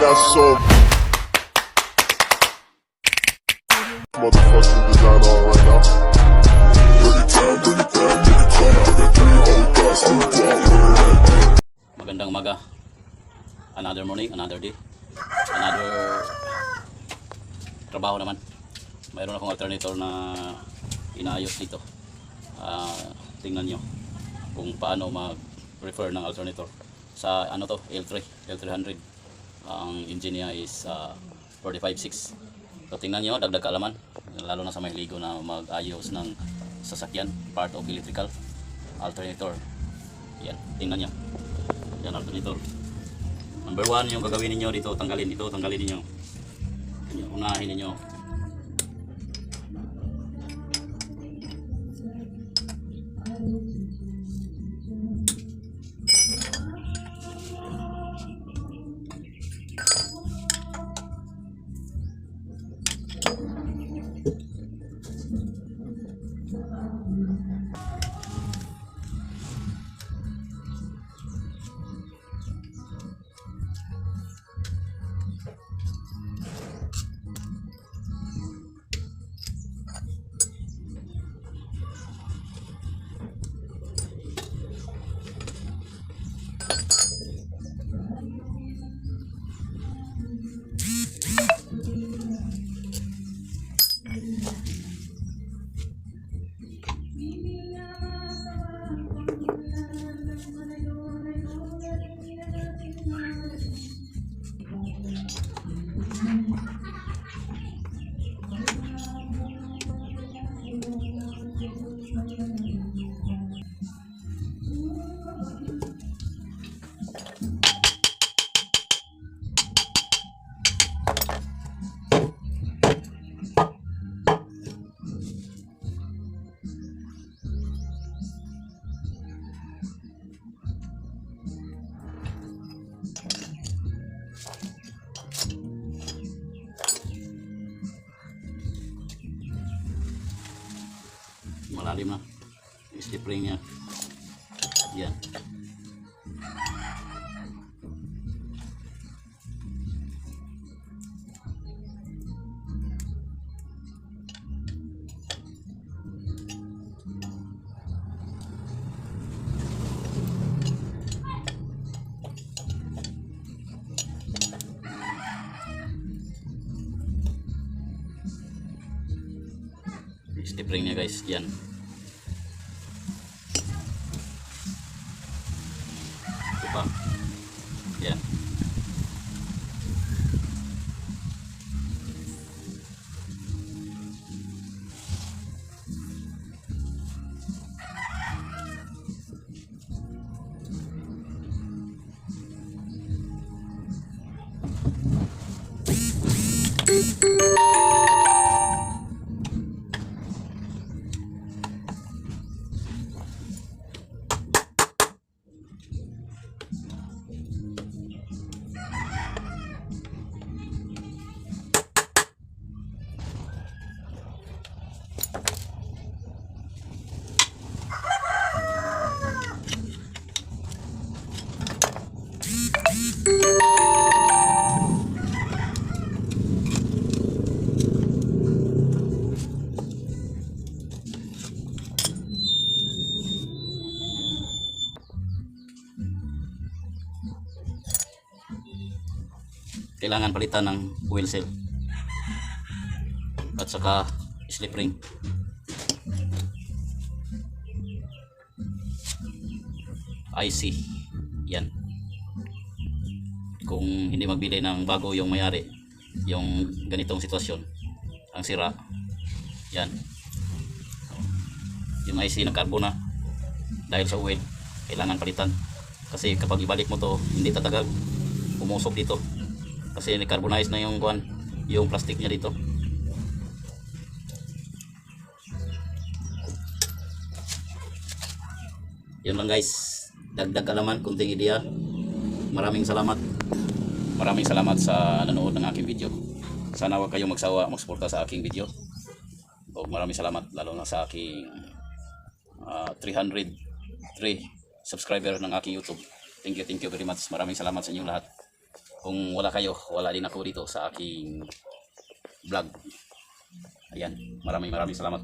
got so motherfucking design on right now. Bring it down, make it clap. I got 3 old guys on the block. Magandang umaga. Another morning, another day. Another trabaho naman. Mayroon akong alternator na inaayos dito. Tingnan nyo kung paano mag-refer ng alternator sa ano to, L300. Ang engine niya is 45.6. So tingnan nyo, dagdag kaalaman, lalo na sa may ligo na mag-ayos ng sasakyan, part of electrical alternator. Yan, tingnan nyo. Yan, alternator. Number 1 yung gagawin niyo dito, tanggalin niyo. Unahin niyo. Malalim na slip ring nya. Yan. Slip ring nya guys, yan. Diba? Yan. Kailangan palitan ng oil seal at saka slip ring. IC yan. Kung hindi magbili ng bago yung mayari, yung ganitong sitwasyon ang sira, yan, yung IC nagkarbo na dahil sa oil, kailangan palitan. Kasi kapag ibalik mo to, hindi tatagal, umusok dito kasi ni-carbonize na yung yung plastic niya dito. Yun lang guys, dagdag alaman, kunting ideya. Maraming salamat sa nanonood ng aking video. Sana huwag kayong magsawa magsuporta sa aking video. O maraming salamat lalo na sa aking 303 subscriber ng aking YouTube. Thank you very much. Maraming salamat sa inyong lahat. Kung wala kayo, wala din ako dito sa aking vlog. Ayan, maraming salamat.